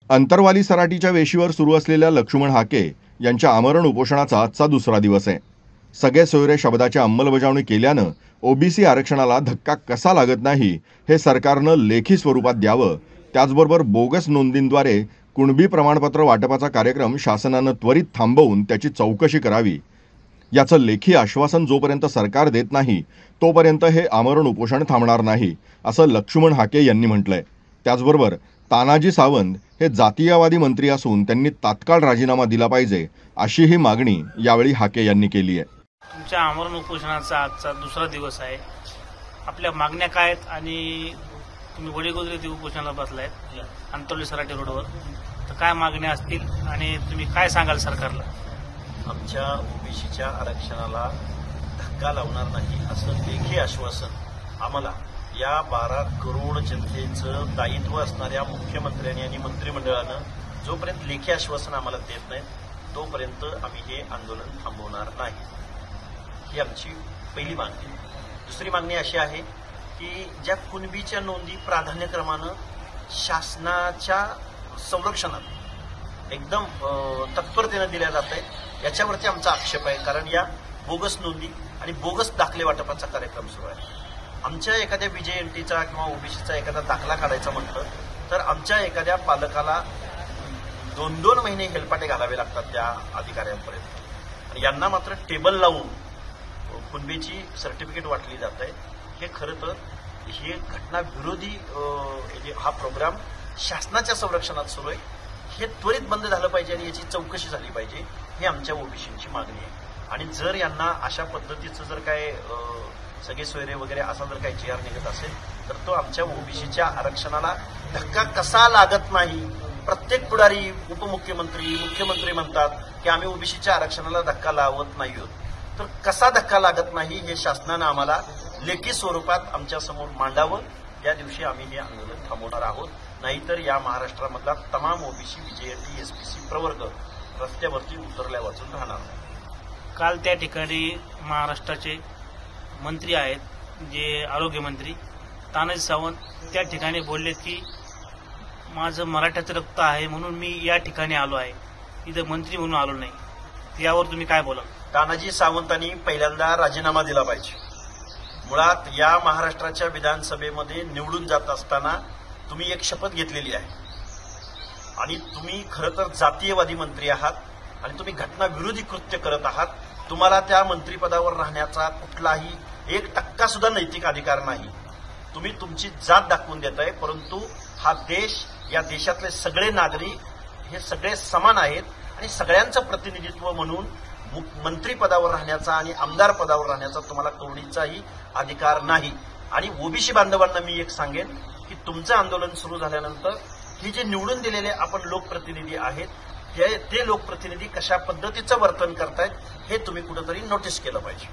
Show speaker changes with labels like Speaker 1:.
Speaker 1: अंतरवाली सराटीच्या वेशीवर सुरू असलेल्या लक्ष्मण हाके यांच्या आमरण उपोषणाचा आजचा दुसरा दिवस आहे. सगळे सोयरे शब्दाची अंमलबजावणी केल्यानं ओबीसी आरक्षणाला धक्का कसा लागत नाही हे सरकारनं लेखी स्वरूपात द्यावं. त्याचबरोबर बोगस नोंदींद्वारे कुणबी प्रमाणपत्र वाटपाचा कार्यक्रम शासनानं त्वरित थांबवून त्याची चौकशी करावी. याचं लेखी आश्वासन जोपर्यंत सरकार देत नाही तोपर्यंत हे आमरण उपोषण थांबणार नाही, असं लक्ष्मण हाके यांनी म्हटलंय. त्याचबरोबर तानाजी सावंत हे जातीयवादी मंत्री असून त्यांनी तात्काळ राजीनामा दिला पाहिजे, अशीही मागणी यावेळी हाके यांनी केली आहे.
Speaker 2: तुमच्या आमरण उपोषणाचा आजचा दुसरा दिवस आहे. आपल्या मागण्या काय आहेत आणि तुम्ही वडीगोद्रे उपोषणाला बसलायत अंतरवाली सराटी रोडवर, तर काय मागण्या असतील आणि तुम्ही काय सांगाल सरकारला?
Speaker 3: आमच्या ओबीसीच्या आरक्षणाला धक्का लावणार नाही असं लेखी आश्वासन आम्हाला या 12 करोड जनतेचं दायित्व असणाऱ्या मुख्यमंत्र्यांनी आणि मंत्रिमंडळानं जोपर्यंत लेखी आश्वासन आम्हाला देत नाहीत तोपर्यंत आम्ही हे आंदोलन थांबवणार नाही. ही आमची पहिली मागणी. दुसरी मागणी अशी आहे की ज्या कुणबीच्या नोंदी प्राधान्यक्रमानं शासनाच्या संरक्षणात एकदम तत्परतेनं दिल्या जात आहेत याच्यावरती आमचा आक्षेप आहे. कारण या बोगस नोंदी आणि बोगस दाखले वाटपाचा कार्यक्रम सुरू आहे. आमच्या एखाद्या बीजेएनटीचा किंवा ओबीसीचा एखादा दाखला काढायचा म्हटलं तर आमच्या एखाद्या पालकाला 2-2 महिने हेलपाटे घालावे लागतात त्या अधिकाऱ्यांपर्यंत, आणि यांना मात्र टेबल लावून कुणबीची सर्टिफिकेट वाटली जात आहे. हे खरं तर हे घटनाविरोधी हा प्रोग्राम शासनाच्या संरक्षणात सुरू आहे. हे त्वरित बंद झालं पाहिजे आणि याची चौकशी झाली पाहिजे, ही आमच्या ओबीसीची मागणी आहे. आणि जर यांना अशा पद्धतीचं जर काय सगळे सोयरे वगैरे असा जर काही जी आर निघत असेल तर तो आमच्या ओबीसीच्या आरक्षणाला धक्का कसा लागत नाही. प्रत्येक पुढारी, उपमुख्यमंत्री, मुख्यमंत्री म्हणतात की आम्ही ओबीसीच्या आरक्षणाला धक्का लावत नाही आहोत, तर कसा धक्का लागत नाही हे शासनानं आम्हाला लेखी स्वरूपात आमच्या समोर मांडावं. त्या दिवशी आम्ही हे आंदोलन थांबवणार आहोत. नाहीतर या महाराष्ट्रामधला तमाम ओबीसी, बीजेएनटी, एसपीसी प्रवर्ग रस्त्यावरती उतरल्या वाचून राहणार.
Speaker 2: काल त्या ठिकाणी महाराष्ट्राचे मंत्री आहेत, जे आरोग्यमंत्री तानाजी सावंत, त्या ठिकाणी बोललेत की माझं मराठ्याचं रक्त आहे म्हणून मी या ठिकाणी आलो आहे, इथं मंत्री म्हणून आलो नाही. यावर तुम्ही काय बोलाल?
Speaker 3: तानाजी सावंतांनी पहिल्यांदा राजीनामा दिला पाहिजे. मुळात या महाराष्ट्राच्या विधानसभेमध्ये निवडून जात असताना तुम्ही एक शपथ घेतलेली आहे आणि तुम्ही खरं तर जातीयवादी मंत्री आहात आणि तुम्ही घटनाविरोधी कृत्य करत आहात. तुम्हाला त्या मंत्रिपदावर राहण्याचा कुठलाही 1% सुद्धा नैतिक अधिकार नाही. तुम्ही तुमची जात दाखवून देताय, परंतु हा देश, या देशातले सगळे नागरिक हे सगळे समान आहेत आणि सगळ्यांचं प्रतिनिधित्व म्हणून मंत्रिपदावर राहण्याचा आणि आमदार पदावर राहण्याचा तुम्हाला कवडीचाही अधिकार नाही. आणि ओबीसी बांधवांना मी एक सांगेन की तुमचं आंदोलन सुरू झाल्यानंतर हे जे निवडून दिलेले आपण लोकप्रतिनिधी आहेत ते लोकप्रतिनिधी कशा पद्धतीचं वर्तन करतायत हे तुम्ही कुठेतरी नोटीस केलं पाहिजे.